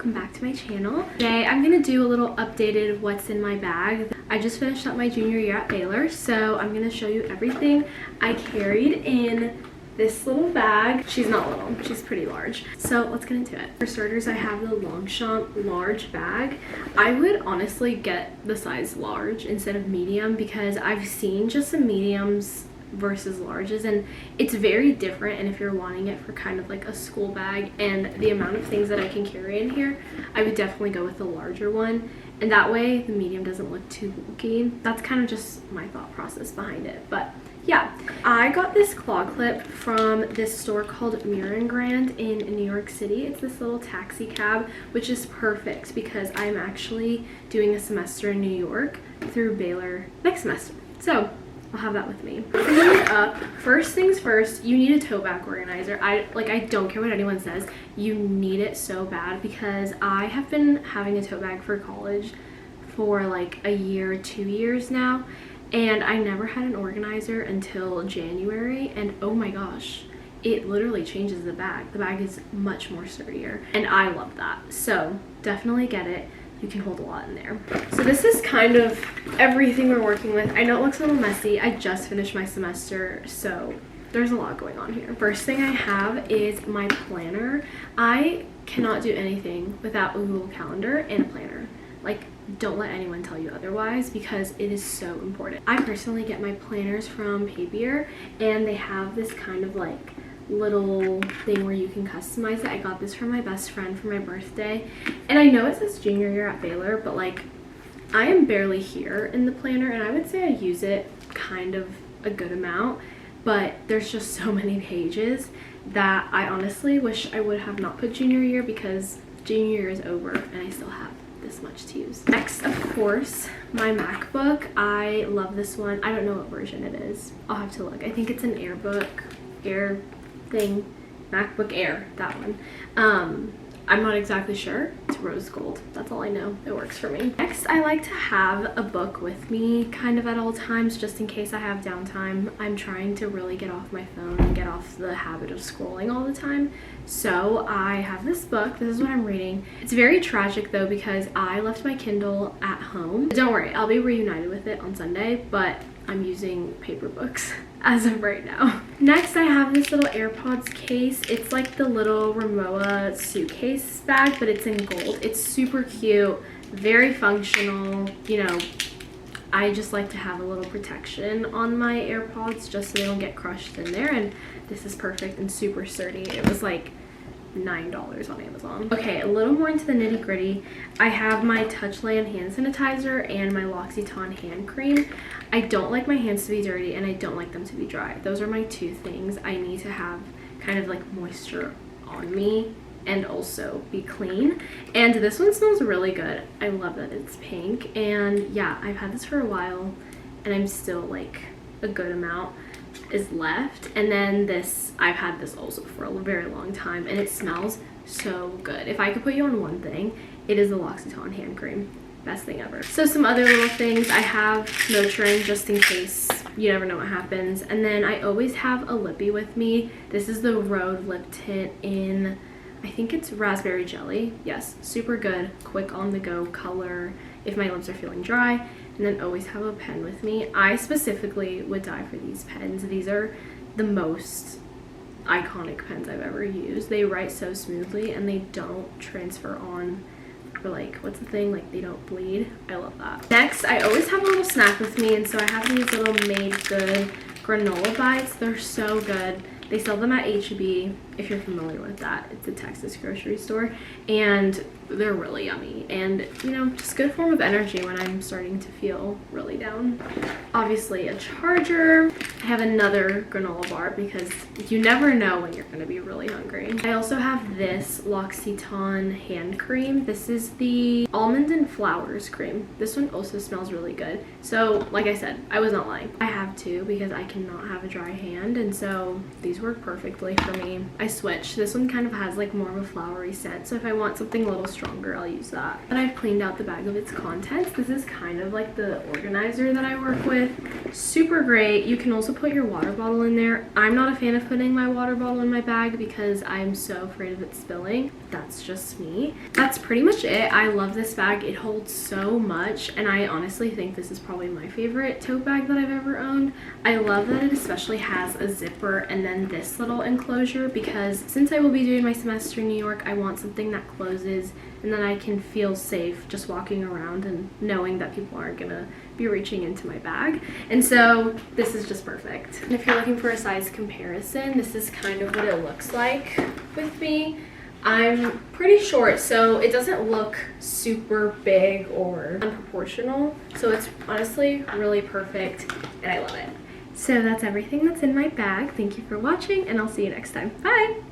welcome back to my channel. Today I'm gonna do a little updated what's in my bag. I just finished up my junior year at Baylor, so I'm gonna show you everything I carried in this little bag. She's not little, she's pretty large. So let's get into it. For starters, I have the Longchamp large bag. I would honestly get the size large instead of medium because I've seen just some mediums versus larges and it's very different. And if you're wanting it for kind of like a school bag and the amount of things that I can carry in here, I would definitely go with the larger one, and that way the medium doesn't look too bulky. That's kind of just my thought process behind it. But yeah, I got this claw clip from this store called Mirror & Grand in New York City. It's this little taxi cab, which is perfect because I'm actually doing a semester in New York through Baylor next semester, so I'll have that with me. First things first, you need a tote bag organizer. I don't care what anyone says, you need it so bad because I have been having a tote bag for college for like a year, 2 years now, and I never had an organizer until January, and oh my gosh, it literally changes the bag. The bag is much more sturdier, and I love that. So definitely get it. You can hold a lot in there. So this is kind of everything we're working with. I know it looks a little messy. I just finished my semester, so there's a lot going on here. First thing I have is my planner. I cannot do anything without a Google Calendar and a planner. Like, don't let anyone tell you otherwise because it is so important. I personally get my planners from Papier, and they have this kind of like little thing where you can customize it. I got this from my best friend for my birthday, and I know it says junior year at Baylor, but like I am barely here in the planner, and I would say I use it kind of a good amount, but there's just so many pages that I honestly wish I would have not put junior year because junior year is over and I still have this much to use. Next, of course, my MacBook. I love this one. I don't know what version it is. I'll have to look. I think it's an Air thing, MacBook Air, that one. I'm not exactly sure. It's rose gold. That's all I know. It works for me. Next, I like to have a book with me kind of at all times just in case I have downtime. I'm trying to really get off my phone and get off the habit of scrolling all the time. So I have this book. This is what I'm reading. It's very tragic though because I left my Kindle at home. But don't worry, I'll be reunited with it on Sunday, but I'm using paper books as of right now. Next, I have this little AirPods case. It's like the little Rimowa suitcase bag, but it's in gold. It's super cute, very functional. You know, I just like to have a little protection on my AirPods just so they don't get crushed in there, and this is perfect and super sturdy. It was like $9 on Amazon. Okay, a little more into the nitty gritty. I have my Touchland hand sanitizer and my L'Occitane hand cream. I don't like my hands to be dirty and I don't like them to be dry. Those are my two things. I need to have kind of like moisture on me and also be clean. And this one smells really good. I love that it's pink, and yeah, I've had this for a while and I'm still like a good amount is left. And then this, I've had this also for a very long time and it smells so good. If I could put you on one thing, it is the L'Occitane hand cream. Best thing ever. So some other little things, I have Motrin just in case, you never know what happens. And then I always have a lippy with me. This is the Rhode lip tint in, I think it's raspberry jelly. Yes, super good, quick on the go color if my lips are feeling dry. And then always have a pen with me. I specifically would die for these pens. These are the most iconic pens I've ever used. They write so smoothly and they don't transfer on, or like, what's the thing? Like, they don't bleed. I love that. Next, I always have a little snack with me, and so I have these little Made Good granola bites. They're so good. They sell them at H-E-B, if you're familiar with that. It's a Texas grocery store, and they're really yummy and, you know, just good form of energy when I'm starting to feel really down. Obviously a charger. I have another granola bar because you never know when you're going to be really hungry. I also have this L'Occitane hand cream. This is the almond and flowers cream. This one also smells really good. So like I said, I was not lying. I have two because I cannot have a dry hand, and so these work perfectly for me. I switched. This one kind of has like more of a flowery scent, so if I want something a little stronger, I'll use that. And I've cleaned out the bag of its contents. This is kind of like the organizer that I work with. Super great. You can also put your water bottle in there. I'm not a fan of putting my water bottle in my bag because I'm so afraid of it spilling. That's just me. That's pretty much it. I love this bag. It holds so much, and I honestly think this is probably my favorite tote bag that I've ever owned. I love that it especially has a zipper and then this little enclosure, because since I will be doing my semester in New York, I want something that closes and then I can feel safe just walking around and knowing that people aren't gonna be reaching into my bag. And so this is just perfect. And if you're looking for a size comparison, this is kind of what it looks like with me. I'm pretty short, so it doesn't look super big or unproportional. So it's honestly really perfect and I love it. So that's everything that's in my bag. Thank you for watching and I'll see you next time. Bye!